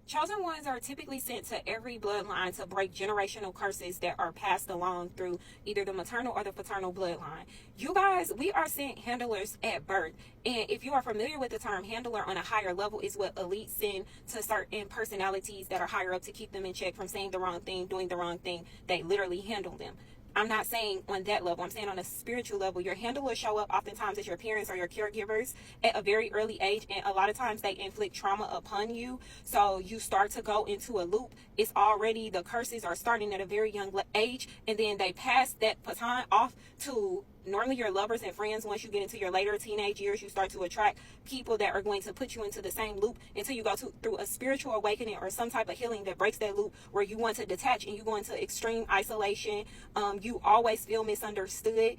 Chosen ones are typically sent to every bloodline to break generational curses that are passed along through either the maternal or the paternal bloodline. You guys, we are sent handlers at birth. And if you are familiar with the term handler on a higher level, is what elites send to certain personalities that are higher up to keep them in check from saying the wrong thing, doing the wrong thing. They literally handle them. I'm not saying on that level. I'm saying on a spiritual level. Your handlers show up oftentimes as your parents or your caregivers at a very early age, and a lot of times they inflict trauma upon you. So you start to go into a loop. It's already, the curses are starting at a very young age, and then they pass that baton off to normally your lovers and friends. Once you get into your later teenage years, you start to attract people that are going to put you into the same loop until you go through a spiritual awakening or some type of healing that breaks that loop, where you want to detach and you go into extreme isolation. You always feel misunderstood.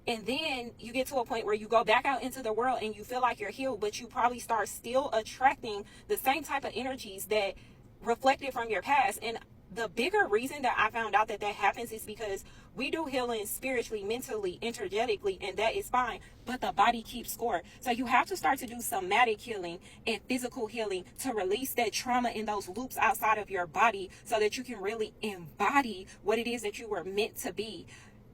And then you get to a point where you go back out into the world and you feel like you're healed, but you probably start still attracting the same type of energies that reflected from your past. And the bigger reason that I found out that happens is because we do healing spiritually, mentally, energetically, and that is fine, but the body keeps score. So you have to start to do somatic healing and physical healing to release that trauma in those loops outside of your body so that you can really embody what it is that you were meant to be.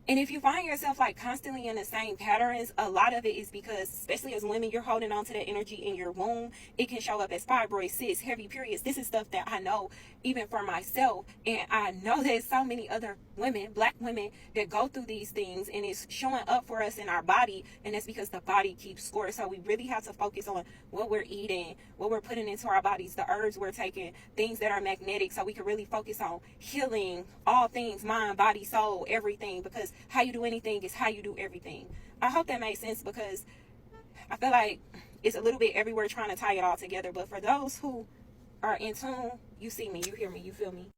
And if you find yourself like constantly in the same patterns, a lot of it is because, especially as women, you're holding on to that energy in your womb. It can show up as fibroids, cysts, heavy periods. This is stuff that I know even for myself. And I know there's so many other women, black women, that go through these things, and it's showing up for us in our body. And that's because the body keeps score. So we really have to focus on what we're eating, what we're putting into our bodies, the herbs we're taking, things that are magnetic, so we can really focus on healing all things, mind, body, soul, everything, because how you do anything is how you do everything. I hope that makes sense, because I feel like it's a little bit everywhere trying to tie it all together. But for those who are in tune, you see me, you hear me, you feel me.